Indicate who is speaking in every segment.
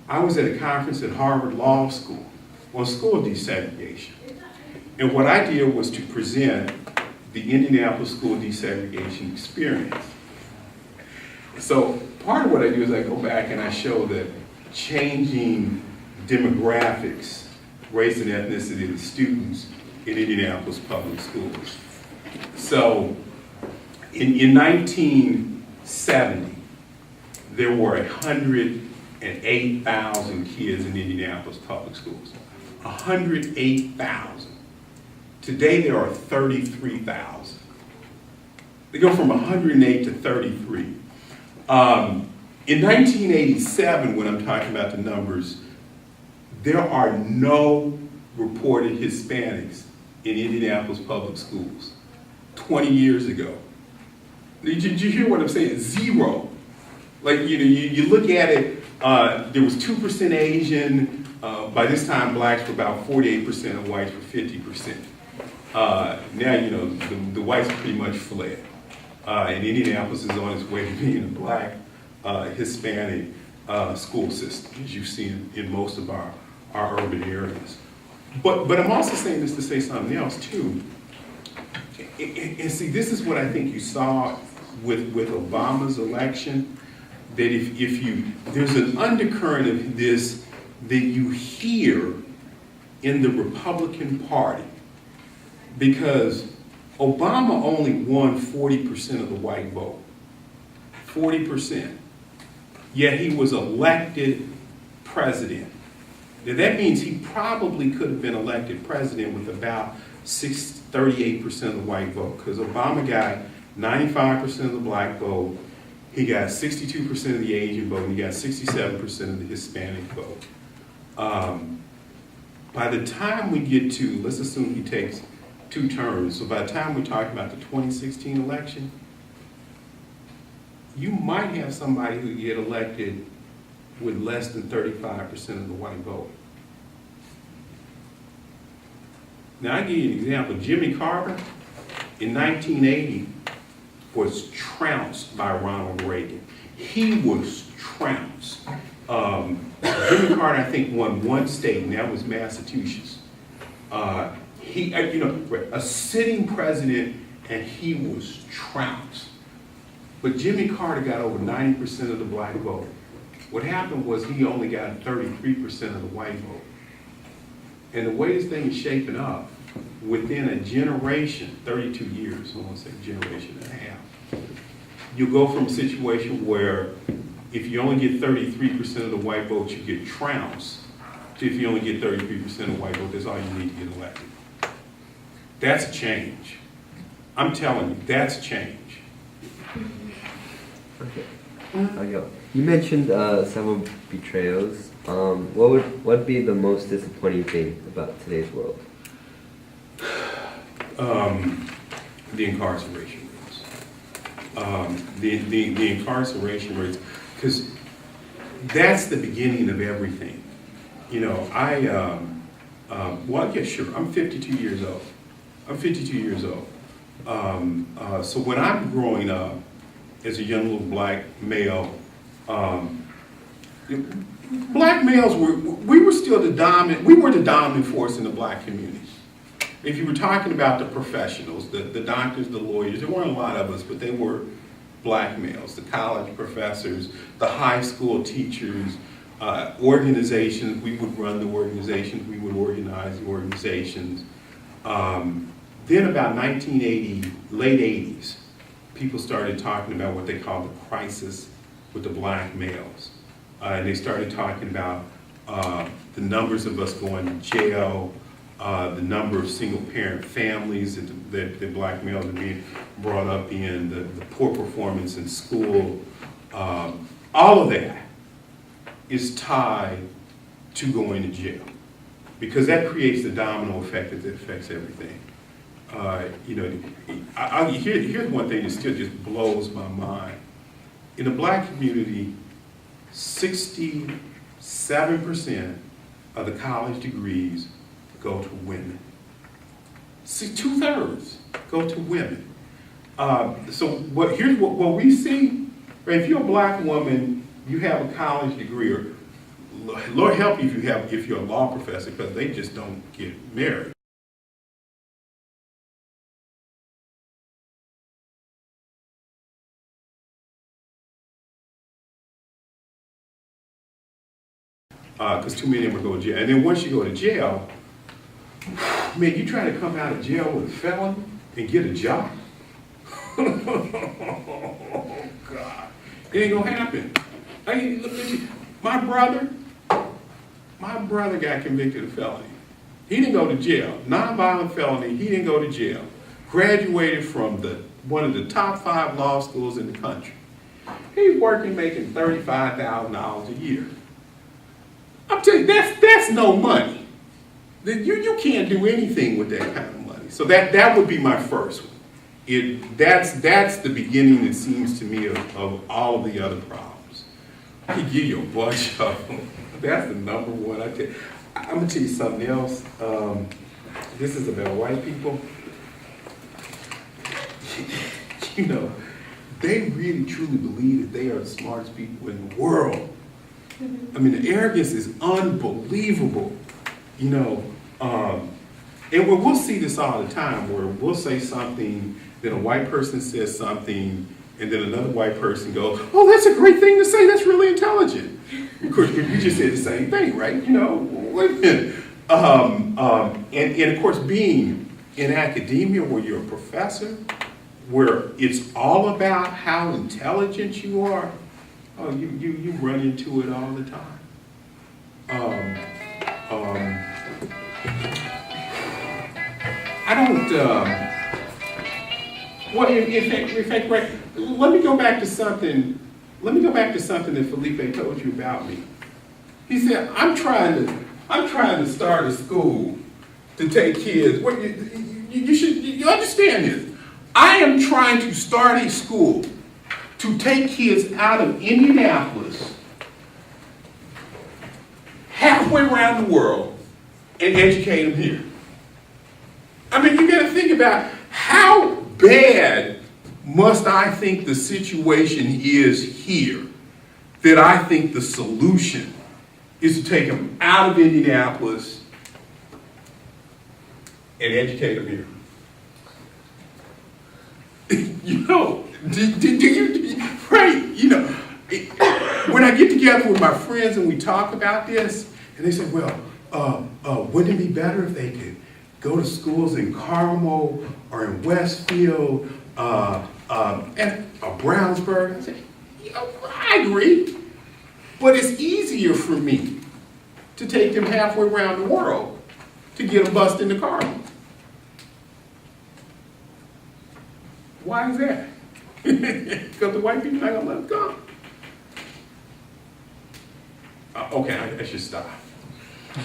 Speaker 1: I was at a conference at Harvard Law School on school desegregation. And what I did was to present the Indianapolis school desegregation experience. So part of what I do is I go back and I show that changing demographics, race and ethnicity of the students in Indianapolis public schools. So in 1970, there were 108,000 kids in Indianapolis public schools. 108,000. Today there are 33,000. They go from 108 to 33. In 1987, when I'm talking about the numbers, there are no reported Hispanics in Indianapolis public schools. 20 years ago. Did you hear what I'm saying? Zero. Like, you look at it, there was 2% Asian. By this time, blacks were about 48% and whites were 50%. Now, the whites pretty much fled. And Indianapolis is on its way to being a black, Hispanic school system, as you've seen in most of our urban areas. But I'm also saying this to say something else, too. And see, this is what I think you saw with Obama's election, that there's an undercurrent of this that you hear in the Republican Party, because Obama only won 40% of the white vote, 40%, yet he was elected president. Now that means he probably could have been elected president with about 38% of the white vote, because Obama got 95% of the black vote, he got 62% of the Asian vote, and he got 67% of the Hispanic vote. By the time we get to, let's assume he takes 2 terms, so by the time we're talking about the 2016 election, you might have somebody who get elected with less than 35% of the white vote. Now, I'll give you an example. Jimmy Carter, in 1980, was trounced by Ronald Reagan. He was trounced. Jimmy Carter, I think, won 1 state, and that was Massachusetts. A sitting president, and he was trounced. But Jimmy Carter got over 90% of the black vote. What happened was he only got 33% of the white vote. And the way this thing is shaping up, within a generation, 32 years, I want to say generation and a half, you go from a situation where if you only get 33% of the white vote, you get trounced, to if you only get 33% of the white vote, that's all you need to get elected. That's a change. I'm telling you, that's change.
Speaker 2: Okay. You mentioned several betrayals. What would be the most disappointing thing about today's world?
Speaker 1: The incarceration rates. The incarceration rates, because that's the beginning of everything. Well, yeah, sure. I'm 52 years old. So when I'm growing up as a young little black male, black males we were the dominant force in the black community. If you were talking about the professionals, the doctors, the lawyers, there weren't a lot of us, but they were black males, the college professors, the high school teachers, organizations. We would run the organizations, we would organize the organizations. Then about 1980, late 80s, people started talking about what they call the crisis with the black males. And they started talking about the numbers of us going to jail, the number of single-parent families that black males are being brought up in, the poor performance in school. All of that is tied to going to jail, because that creates the domino effect that affects everything. Here's one thing that still just blows my mind. In the black community, 67% of the college degrees go to women. See, 2/3 go to women. So here's what we see. Right? If you're a black woman, you have a college degree, or Lord help you if you're a law professor, because they just don't get married. Because too many of them are going to jail. And then once you go to jail, man, you try to come out of jail with a felony and get a job? Oh, God. It ain't going to happen. I mean, look at you. My brother got convicted of felony. He didn't go to jail. Nonviolent felony, he didn't go to jail. Graduated from one of the top 5 law schools in the country. He's working, making $35,000 a year. I'm telling you, that's no money. You can't do anything with that kind of money. So that would be my first one. That's the beginning, it seems to me, of all of the other problems. He give you a bunch of them. That's the number one. I'm gonna tell you something else. This is about white people. You know, they really truly believe that they are the smartest people in the world. I mean, the arrogance is unbelievable, you know. And we'll see this all the time, where we'll say something, then a white person says something, and then another white person goes, "Oh, that's a great thing to say. That's really intelligent." Of course, we just said the same thing, right? You know, wait a minute. And of course, being in academia, where you're a professor, where it's all about how intelligent you are. Oh, you run into it all the time. I don't, well, in fact, right, let me go back to something that Felipe told you about me. He said, I'm trying to start a school to take kids. What, you understand this. I am trying to start a school to take kids out of Indianapolis, halfway around the world, and educate them here. I mean, you gotta think about how bad must I think the situation is here, that I think the solution is to take them out of Indianapolis and educate them here. You know, do you, right, you know, when I get together with my friends and we talk about this, and they say, well, wouldn't it be better if they could go to schools in Carmel or in Westfield and Brownsburg? I say, you know, I agree, but it's easier for me to take them halfway around the world to get them bused in the Carmel. Why is that? Because the white people are not going to let them come. Okay, I should stop.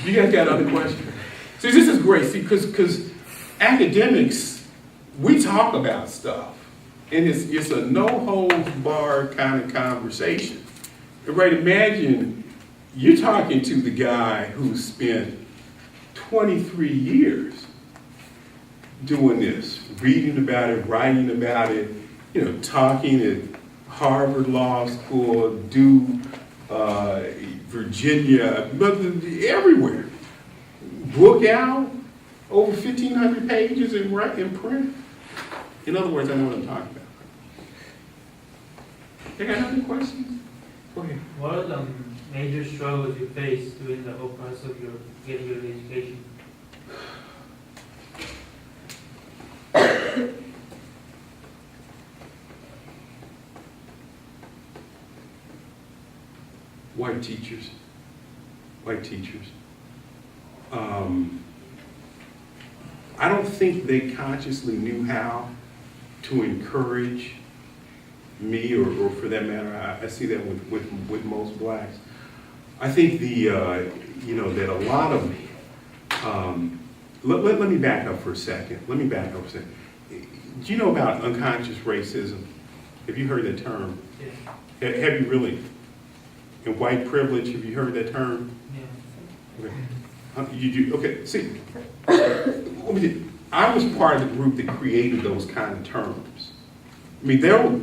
Speaker 1: You guys got other questions? See, this is great. See, because academics, we talk about stuff, and it's a no-holds-barred kind of conversation. Right? Imagine you're talking to the guy who spent 23 years doing this, reading about it, writing about it, you know, talking at Harvard Law School, Duke, Virginia, but everywhere. Book out, over 1,500 pages in print. In other words, I know what I'm talking about. You got other questions? Go ahead.
Speaker 3: What are the major struggles you face during the whole process of getting your education?
Speaker 1: White teachers. I don't think they consciously knew how to encourage me, or for that matter, I see that with most blacks. I think that a lot of, let me back up for a second. Do you know about unconscious racism? Have you heard that term?
Speaker 3: Yeah.
Speaker 1: Have you really? And white privilege, have you heard that term?
Speaker 3: Yeah.
Speaker 1: Okay. You do, okay, see, I was part of the group that created those kind of terms. I mean, those